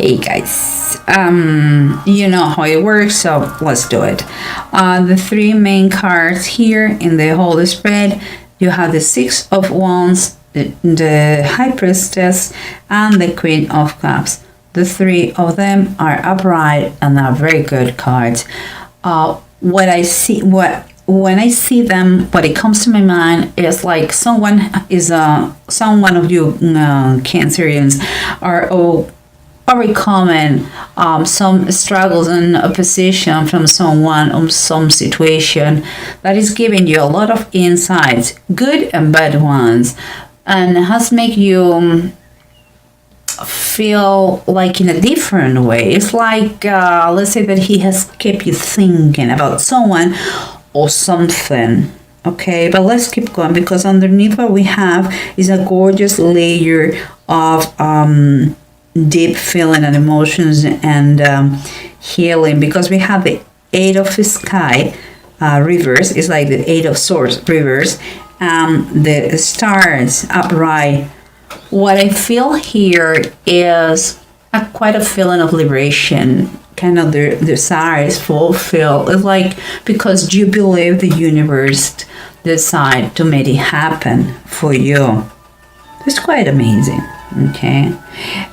Hey guys, you know how it works, so let's do it. The three main cards here in the whole spread, you have the Six of Wands, the High Priestess, and the Queen of Cups. The three of them are upright and are very good cards. When I see them, what it comes to my mind is like someone of you Cancerians are very common some struggles and opposition from someone or some situation that is giving you a lot of insights, good and bad ones, and has made you feel like in a different way. It's like let's say that he has kept you thinking about someone or something. Okay, but let's keep going, because underneath what we have is a gorgeous layer of deep feeling and emotions and healing, because we have the Eight of Sky reverse. It's like the Eight of Swords reverse, the stars upright. What I feel here is quite a feeling of liberation, kind of the desire is fulfilled. It's like because you believe the universe decide to make it happen for you. It's quite amazing. Okay,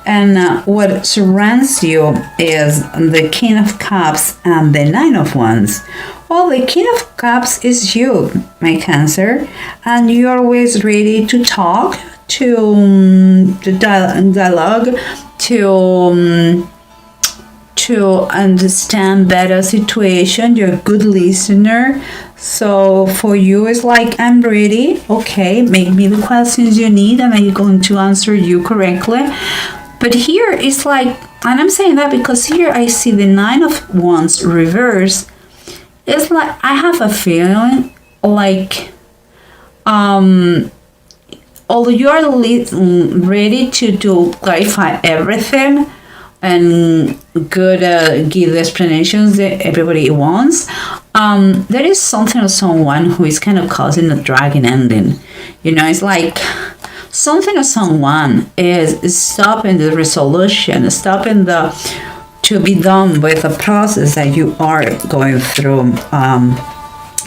and what surrounds you is the King of Cups and the Nine of Wands. Well, the King of Cups is you, my Cancer, and you're always ready to talk, to dialogue, to understand better situation. You're a good listener. So for you, it's like, I'm ready. Okay, make me the questions you need and I'm going to answer you correctly. But here it's like, and I'm saying that because here I see the Nine of Wands reverse. It's like I have a feeling like although you are ready to clarify everything and give the explanations that everybody wants, there is something of someone who is kind of causing a dragging ending. You know, it's like something of someone is stopping the resolution, stopping to be done with the process that you are going through,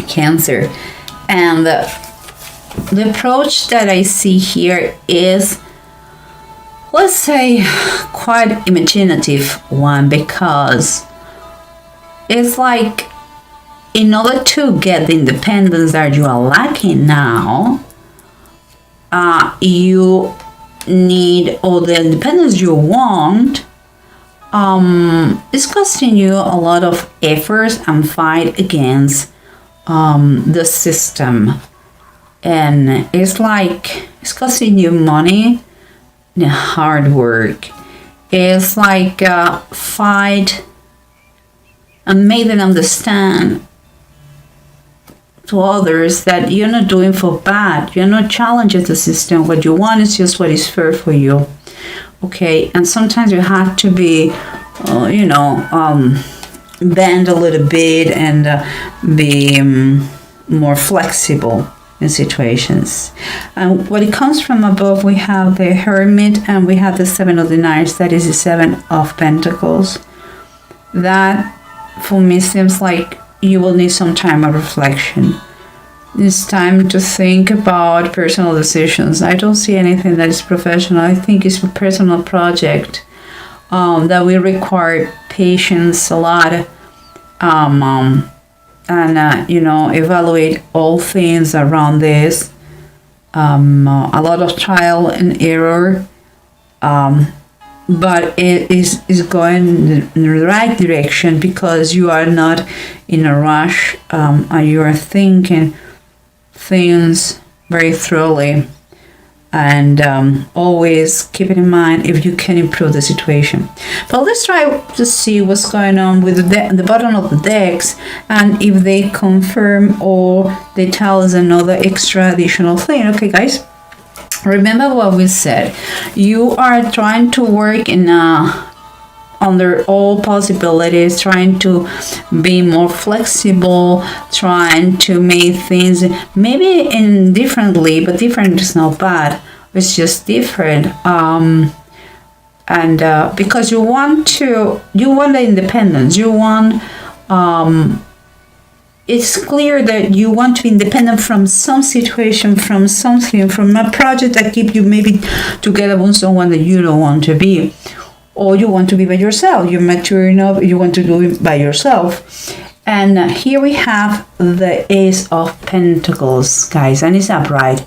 Cancer. And the approach that I see here is, let's say, quite imaginative one, because it's like in order to get the independence that you are lacking now, you need all the independence you want. It's costing you a lot of efforts and fight against the system, and it's like it's costing you money, the hard work. It's like fight and make them understand to others that you're not doing for bad. You're not challenging the system. What you want is just what is fair for you. Okay, and sometimes you have to be, bend a little bit and be more flexible in situations. And when it comes from above, we have the Hermit and we have the Seven of the Knights. That is the Seven of Pentacles. That for me seems like you will need some time of reflection. It's time to think about personal decisions. I don't see anything that is professional. I think it's a personal project that will require patience a lot, and evaluate all things around this. A lot of trial and error, but it is going in the right direction because you are not in a rush, and you are thinking things very thoroughly, and always keep it in mind if you can improve the situation. But let's try to see what's going on with the bottom of the decks, and if they confirm or they tell us another extra additional thing. Okay, guys, remember what we said. You are trying to work in under all possibilities, trying to be more flexible, trying to make things maybe in differently, but different is not bad. It's just different. and because you want the independence, you want it's clear that you want to be independent from some situation, from something, from a project that keep you maybe together with someone that you don't want to be, or you want to be by yourself. You're mature enough, you want to do it by yourself. And here we have the Ace of Pentacles, guys, and it's upright.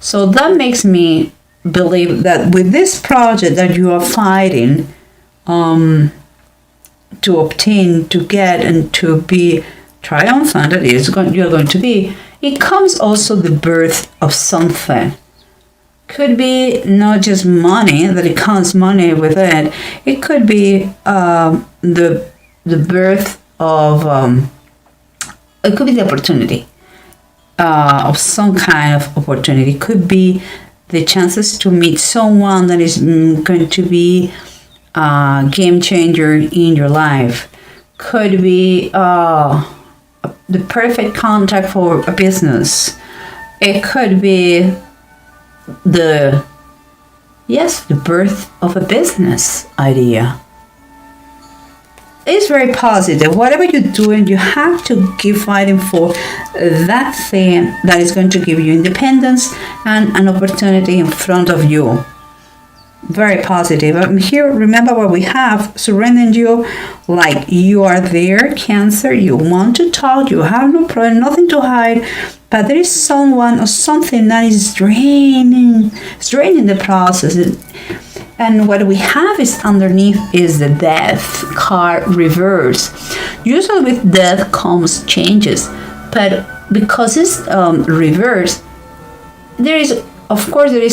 So that makes me believe that with this project that you are fighting to obtain, to get, and to be triumphant, that is, you're going to be, it comes also the birth of something. Could be not just money, that it counts money with it. It could be the birth of, it could be the opportunity of some kind of opportunity. It could be the chances to meet someone that is going to be a game changer in your life. Could be the perfect contact for a business. It could be the birth of a business idea. It's very positive. Whatever you're doing, you have to keep fighting for that thing that is going to give you independence and an opportunity in front of you. Very positive. Here, remember what we have, surrendering you, like you are there, Cancer, you want to talk, you have no problem, nothing to hide, but there is someone or something that is draining the process. And what we have is underneath is the Death card reverse. Usually with death comes changes, but because it's reversed, there is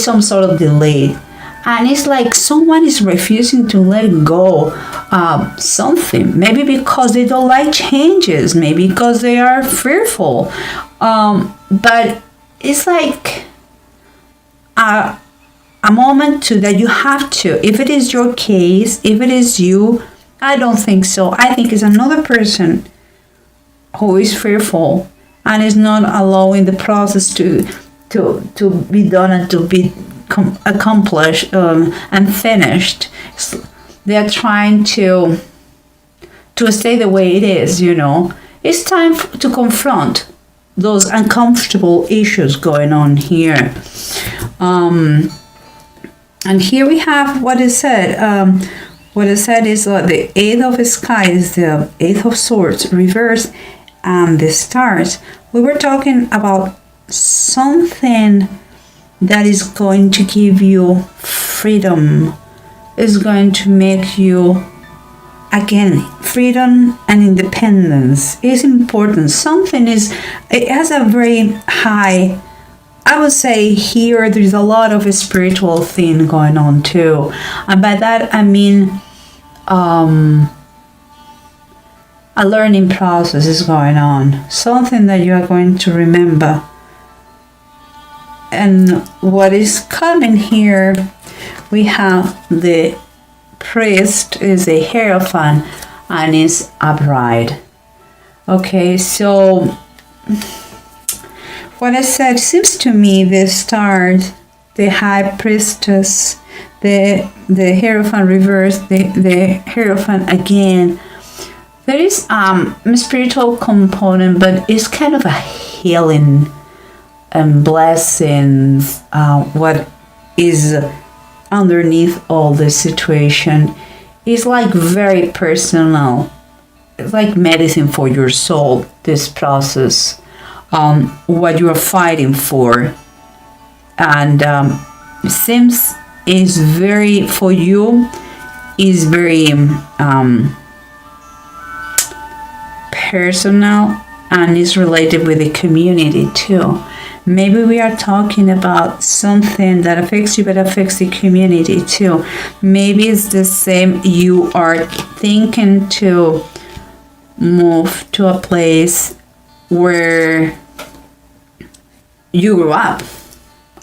some sort of delay. And it's like someone is refusing to let go of something. Maybe because they don't like changes. Maybe because they are fearful. But it's like a moment that you have to. If it is your case, if it is you, I don't think so. I think it's another person who is fearful and is not allowing the process to be done and to be accomplished and finished. They are trying to stay the way it is, It's time to confront those uncomfortable issues going on here. And here we have what is said. What is said is the Eight of Sky is the Eight of Swords reverse, and the Stars. We were talking about something that is going to give you freedom, is going to make you, again, freedom and independence is important. It has a very high, I would say here there's a lot of a spiritual thing going on too. And by that I mean a learning process is going on. Something that you are going to remember. And what is coming here, we have the priest is a hierophant and is upright. Okay, so what I said seems to me the stars, the high priestess, the hierophant reverse, the hierophant again. There is a spiritual component, but it's kind of a healing and blessings, what is underneath all this situation is like very personal. It's like medicine for your soul, this process, what you are fighting for. And it seems is very, for you, is very personal and is related with the community too. Maybe we are talking about something that affects you but affects the community too. Maybe it's the same. You are thinking to move to a place where you grew up.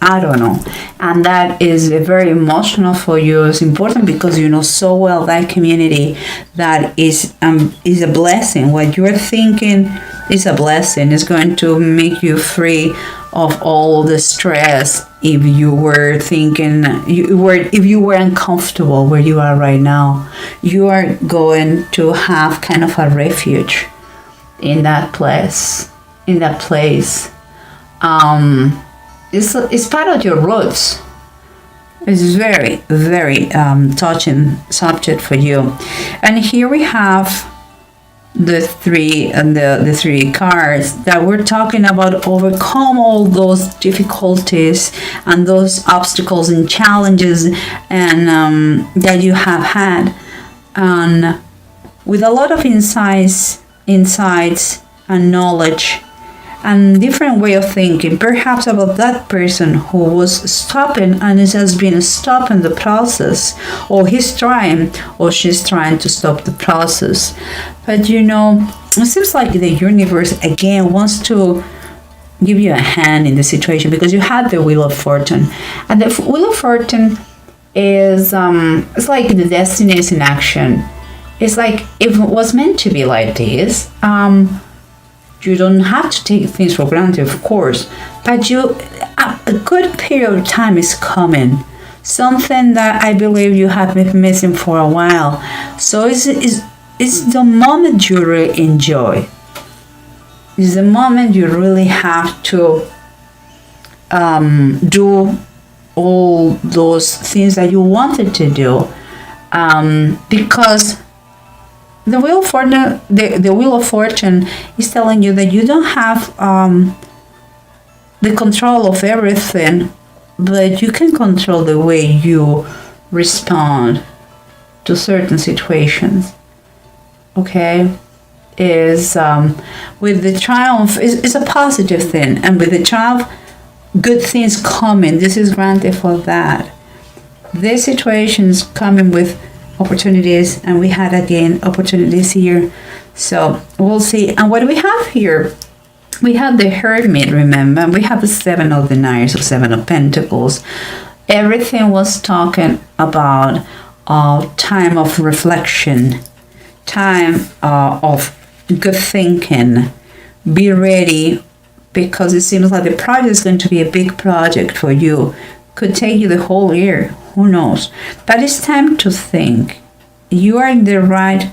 I don't know. And that is very emotional for you. It's important because you know so well that community that is a blessing. What you're thinking is a blessing. It's going to make you free of all the stress. If you were thinking if you were uncomfortable where you are right now, you are going to have kind of a refuge in that place. It's part of your roots. It's very, very touching subject for you. And here we have the three cards that we're talking about overcome all those difficulties and those obstacles and challenges and that you have had, and with a lot of insights and knowledge and different way of thinking, perhaps about that person who was stopping and has been stopping the process, or he's trying or she's trying to stop the process. But it seems like the universe again wants to give you a hand in the situation, because you had the Wheel of Fortune, and the Wheel of Fortune is it's like the destiny is in action. It's like if it was meant to be like this. You don't have to take things for granted, of course, but a good period of time is coming. Something that I believe you have been missing for a while. So it's the moment you really enjoy. It's the moment you really have to do all those things that you wanted to do, because the Wheel of Fortune is telling you that you don't have the control of everything, but you can control the way you respond to certain situations. Okay, is with the triumph is a positive thing, and with the triumph, good things coming. This is granted for that. This situation is coming with opportunities, and we had again opportunities here, so we'll see. And what do we have here? We have the Hermit, remember, we have the Seven of the Knights, or Seven of Pentacles. Everything was talking about time of reflection, time of good thinking. Be ready, because it seems like the project is going to be a big project for you. Could take you the whole year, who knows? But it's time to think. You are in the right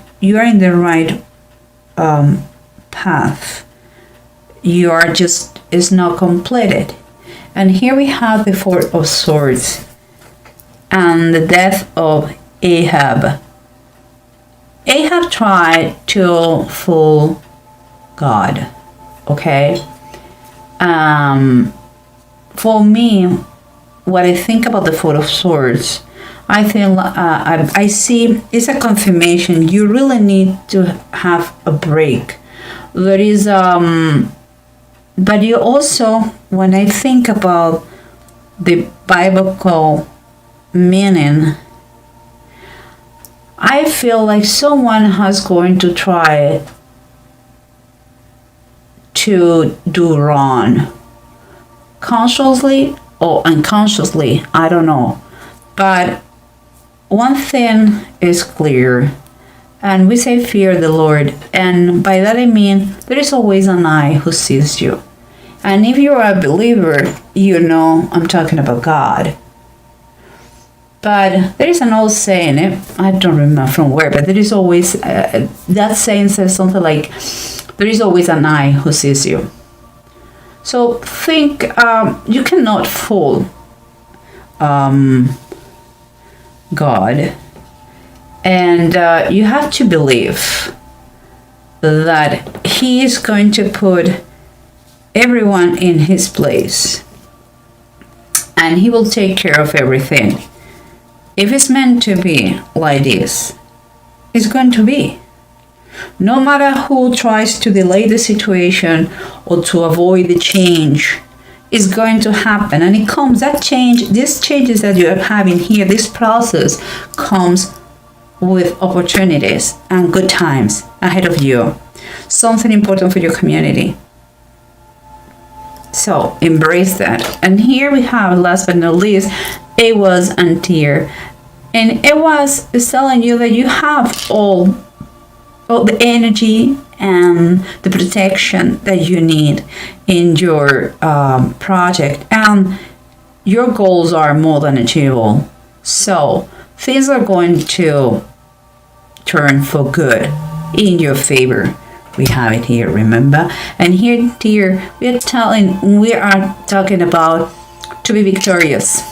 path. You are is not completed. And here we have the Four of Swords and the death of Ahab. Ahab tried to fool God. Okay. For me, what I think about the Four of Swords, I think I see it's a confirmation. You really need to have a break. There is but you also, when I think about the biblical meaning, I feel like someone has going to try to do wrong, consciously or unconsciously, I don't know. But one thing is clear, and we say fear the Lord, and by that I mean there is always an eye who sees you. And if you are a believer, I'm talking about God. But there is an old saying, I don't remember from where, but there is always, that saying says something like, there is always an eye who sees you. So think, you cannot fool God. And you have to believe that He is going to put everyone in His place. And He will take care of everything. If it's meant to be like this, it's going to be. No matter who tries to delay the situation or to avoid the change, it's going to happen. And it comes, these changes that you're having here, this process comes with opportunities and good times ahead of you. Something important for your community. So embrace that. And here we have, last but not least, Ahaz and Tyr. And Ahaz is telling you that you have all all the energy and the protection that you need in your project, and your goals are more than achievable. So things are going to turn for good in your favor. We have it here, remember? And here, dear, we are talking about to be victorious,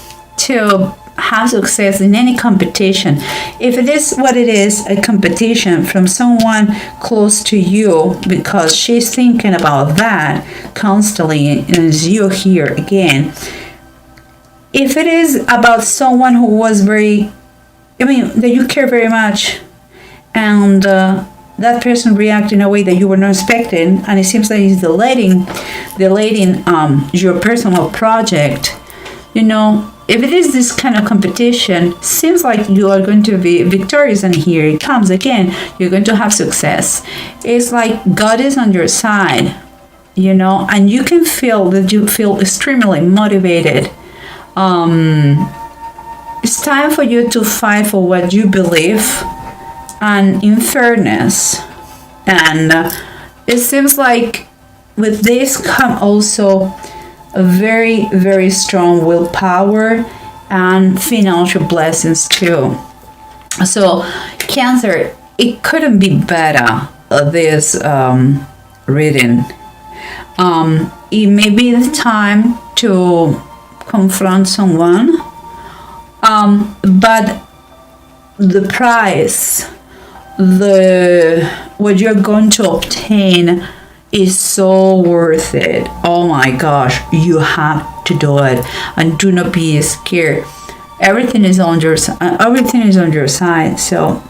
to have success in any competition. If it is what it is, a competition from someone close to you, because she's thinking about that constantly, and as you here again. If it is about someone who was that you care very much, and that person react in a way that you were not expecting, and it seems like he's delaying your personal project, if it is this kind of competition, seems like you are going to be victorious, and here it comes again. You're going to have success. It's like God is on your side, and you can feel that you feel extremely motivated. It's time for you to fight for what you believe, and in fairness. And it seems like with this come also a very, very strong willpower and financial blessings too. So Cancer, it couldn't be better, this reading. It may be the time to confront someone, but the price, what you're going to obtain is so worth it. Oh my gosh, you have to do it, and do not be scared. Everything is on your side. So